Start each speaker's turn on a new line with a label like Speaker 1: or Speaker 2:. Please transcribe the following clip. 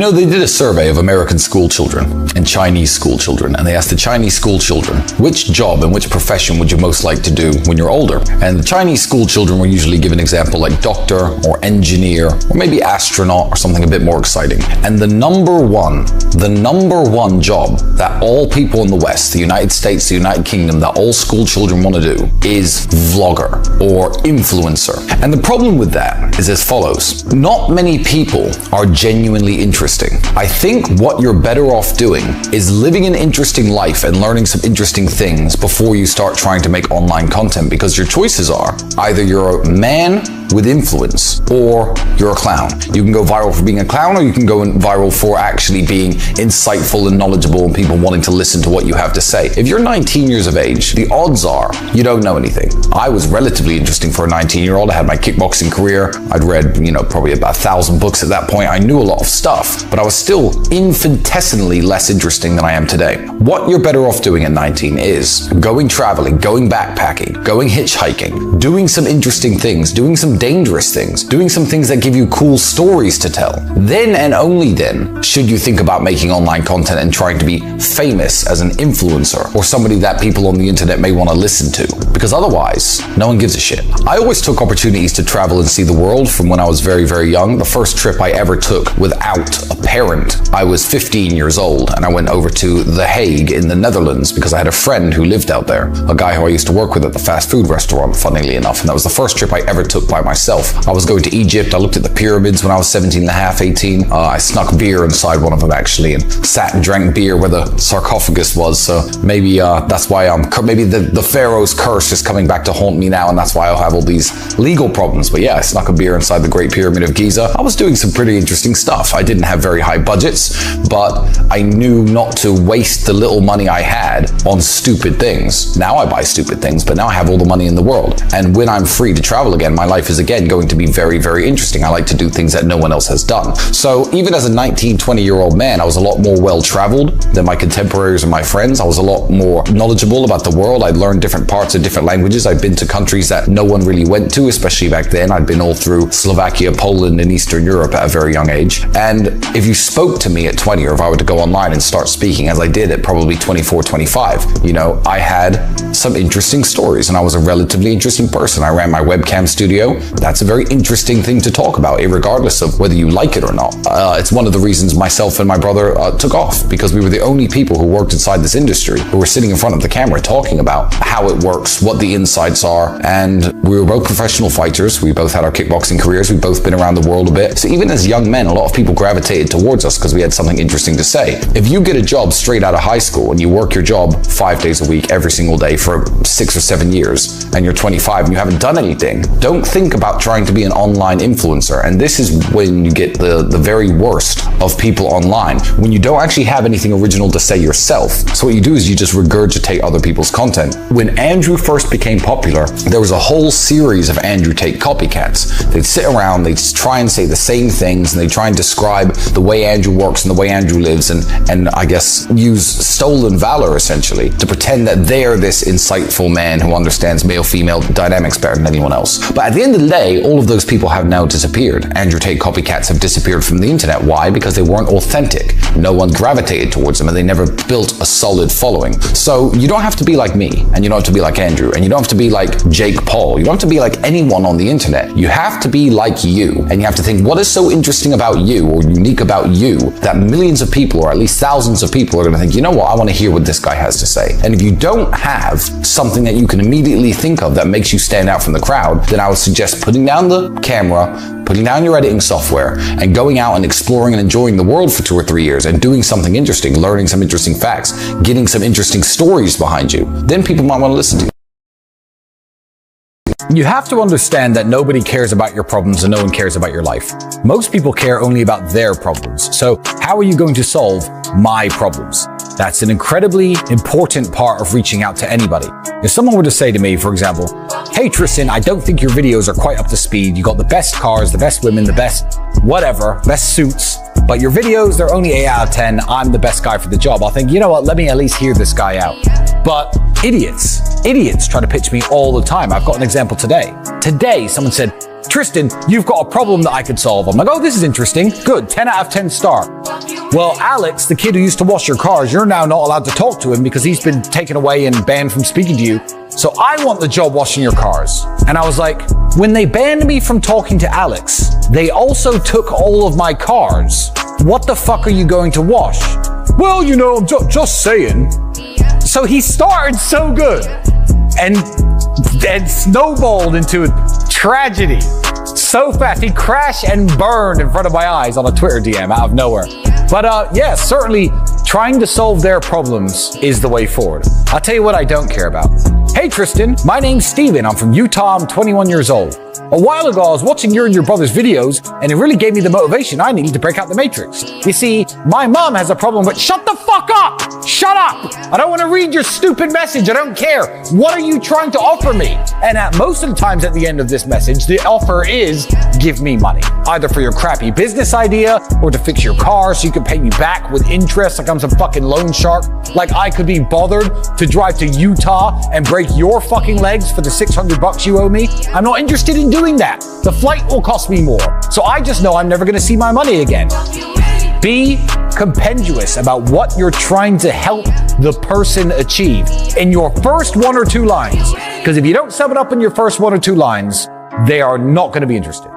Speaker 1: You know, they did a survey of American school children and Chinese school children, and they asked the Chinese school children, which job and which profession would you most like to do when you're older? And the Chinese school children were usually given an example like doctor or engineer or maybe astronaut or something a bit more exciting. And the number one job that all people in the West, the United States, the United Kingdom, that all school children want to do is vlogger or influencer. And the problem with that is as follows. Not many people are genuinely interesting. I think what you're better off doing is living an interesting life and learning some interesting things before you start trying to make online content, because your choices are either you're a man with influence or you're a clown. You can go viral for being a clown, or you can go viral for actually being insightful and knowledgeable and people wanting to listen to what you have to say. If you're 19 years of age, the odds are you don't know anything. I was relatively interesting for a 19-year-old. I had my kickboxing career. I'd read, probably about 1,000 books at that point. I knew a lot of stuff, but I was still infinitesimally less interesting than I am today. What you're better off doing at 19 is going traveling, going backpacking, going hitchhiking, doing some interesting things, doing some dangerous things, doing some things that give you cool stories to tell. Then and only then should you think about making online content and trying to be famous as an influencer or somebody that people on the internet may want to listen to, because otherwise no one gives a shit. I always took opportunities to travel and see the world from when I was very, very young. The first trip I ever took without a parent, I was 15 years old, and I went over to The Hague in the Netherlands because I had a friend who lived out there, a guy who I used to work with at the fast food restaurant, funnily enough, and that was the first trip I ever took by myself. I was going to Egypt. I looked at the pyramids when I was 17 and a half, 18. I snuck beer inside one of them actually and sat and drank beer where the sarcophagus was, so maybe that's why maybe the Pharaoh's curse is coming back to haunt me now, and that's why I'll have all these legal problems. But yeah, I snuck a beer inside the Great Pyramid of Giza. I was doing some pretty interesting stuff. I didn't have very high budgets, but I knew not to waste the little money I had on stupid things. Now I buy stupid things, but now I have all the money in the world. And when I'm free to travel again, my life is again going to be very, very interesting. I like to do things that no one else has done. So even as a 19, 20-year-old man, I was a lot more well-traveled than my contemporaries and my friends. I was a lot more knowledgeable about the world. I'd learned different parts of different languages. I'd been to countries that no one really went to, especially back then. I'd been all through Slovakia, Poland, and Eastern Europe at a very young age. And if you spoke to me at 20, or if I were to go online and start speaking, as I did at probably 24, 25, I had some interesting stories, and I was a relatively interesting person. I ran my webcam studio. That's a very interesting thing to talk about, regardless of whether you like it or not. It's one of the reasons myself and my brother took off, because we were the only people who worked inside this industry who were sitting in front of the camera talking about how it works, what the insights are, and we were both professional fighters. We both had our kickboxing careers. We've both been around the world a bit. So even as young men, a lot of people gravitated towards us because we had something interesting to say. If you get a job straight out of high school and you work your job 5 days a week, every single day for 6 or 7 years, and you're 25 and you haven't done anything, don't think about trying to be an online influencer. And this is when you get the very worst of people online, when you don't actually have anything original to say yourself. So what you do is you just regurgitate other people's content. When Andrew first became popular, there was a whole series of Andrew Tate copycats. They'd sit around, they'd try and say the same things, and they'd try and describe the way Andrew works and the way Andrew lives, and I guess use stolen valor essentially to pretend that they're this insightful man who understands male-female dynamics better than anyone else. But at the end of the day, all of those people have now disappeared. Andrew Tate copycats have disappeared from the internet. Why? Because they weren't authentic. No one gravitated towards them, and they never built a solid following. So you don't have to be like me, and you don't have to be like Andrew, and you don't have to be like Jake Paul. You don't have to be like anyone on the internet. You have to be like you, and you have to think, what is so interesting about you or unique about you that millions of people, or at least thousands of people, are going to think, you know what, I want to hear what this guy has to say. And if you don't have something that you can immediately think of that makes you stand out from the crowd, then I would suggest putting down the camera, putting down your editing software, and going out and exploring and enjoying the world for 2 or 3 years and doing something interesting, learning some interesting facts, getting some interesting stories behind you. Then people might want to listen to you. You have to understand that nobody cares about your problems and no one cares about your life. Most people care only about their problems. So how are you going to solve my problems? That's an incredibly important part of reaching out to anybody. If someone were to say to me, for example, hey Tristan, I don't think your videos are quite up to speed. You got the best cars, the best women, the best whatever, best suits, but your videos, they're only 8 out of 10. I'm the best guy for the job. I'll think, you know what, let me at least hear this guy out. But idiots try to pitch me all the time. I've got an example today. Today, someone said, Tristan, you've got a problem that I could solve. I'm like, oh, this is interesting. Good, 10 out of 10 star.
Speaker 2: Well, Alex, the kid who used to wash your cars, you're now not allowed to talk to him because he's been taken away and banned from speaking to you. So I want the job washing your cars. And I was like, when they banned me from talking to Alex, they also took all of my cars. What the fuck are you going to wash? Well, you know, I'm just saying. So he started so good and snowballed into a tragedy so fast. He crashed and burned in front of my eyes on a Twitter DM out of nowhere. But yeah, certainly trying to solve their problems is the way forward. I'll tell you what I don't care about. Hey Tristan, my name's Steven. I'm from Utah. I'm 21 years old. A while ago, I was watching your and your brother's videos, and it really gave me the motivation I needed to break out the matrix. You see, my mom has a problem with, shut the fuck up! Shut up! I don't want to read your stupid message. I don't care. What are you trying to offer me? And at most of the times at the end of this message, the offer is, give me money. Either for your crappy business idea, or to fix your car so you can pay me back with interest like I'm some fucking loan shark. Like I could be bothered to drive to Utah and break your fucking legs for the $600 you owe me. I'm not interested in doing that. The flight will cost me more. So I just know I'm never going to see my money again. Be compendious about what you're trying to help the person achieve in your first 1 or 2 lines. Because if you don't sum it up in your first 1 or 2 lines, they are not going to be interested.